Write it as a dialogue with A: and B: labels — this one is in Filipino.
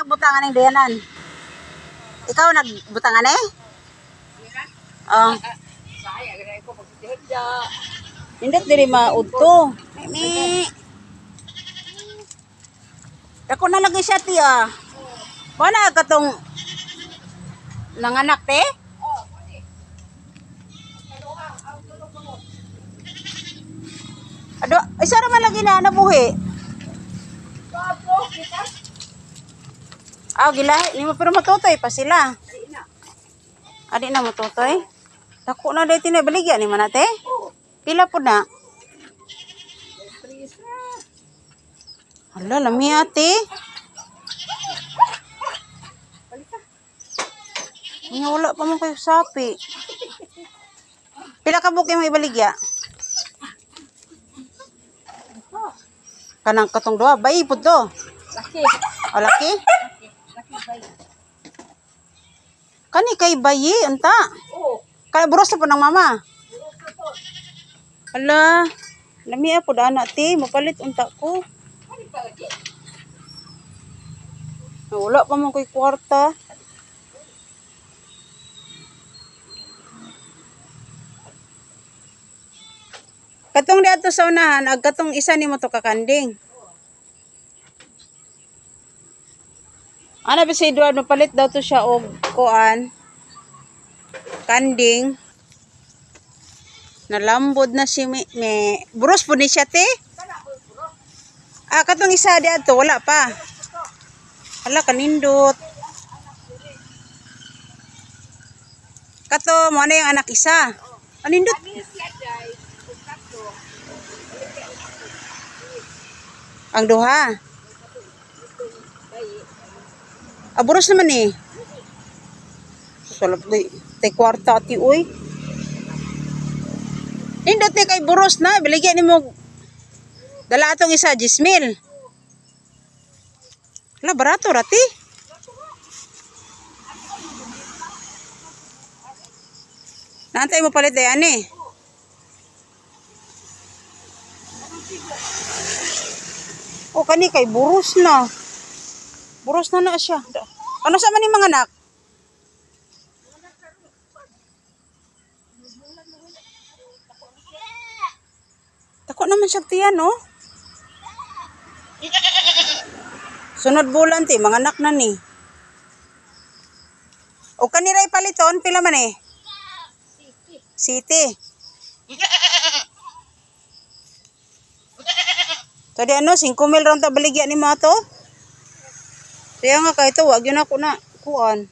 A: nagbutangan ng dayanan? Ikaw nagbutangan eh? Oh. Hindi diri maudto. Mimi. Dako na lagi siya ti ah. Wala katong nanganak te? Ado, isa ra man lagi na nabuhi. Gilahi ni mo pero matutoy pa sila. Adi na matutoy. Dako na day tinay baligya ni manate. Pila po na? Hala, lami ate. Nga wala pa mo kayo sapi. Pila ka buki mo ibaligya? Kanang katong doa, bayi po do.
B: Laki.
A: O, laki? Kani kay bayi, anta?
B: Oo.
A: Kaya buros na po ng mama. Hala, lami po daan ate, mapalit unta ko. Wala pa mo kay kwarta. Katong di ato sa unahan, ag katong isa ni mo to kakanding. Ano ba si Edward, mapalit daw to siya og kuan. Kanding. Nalambod na si me. Buros po ni siya te. Katong isa di ato, wala pa. Hala, kanindot. Kato, mo na yung anak isa. Kanindot. Ang duha. Buros naman eh. Salap di. Tay kwarta ati uy. Nindot ni kay buros na. Baligyan ni mo. Dala atong isa, 10,000. Hala, barato rati. Naantay mo palit dayan eh. O kani kay buros na. Buros na siya. Ano sa man ni mga anak? Tako naman siya tiyan, no? Sunod bulan ti, mga anak na ni. O kaniray paliton, pila man eh? City. Tadi ano, 5,000 ron ta baligya ni mga to. Kaya nga kahit wag yun ako na kuan.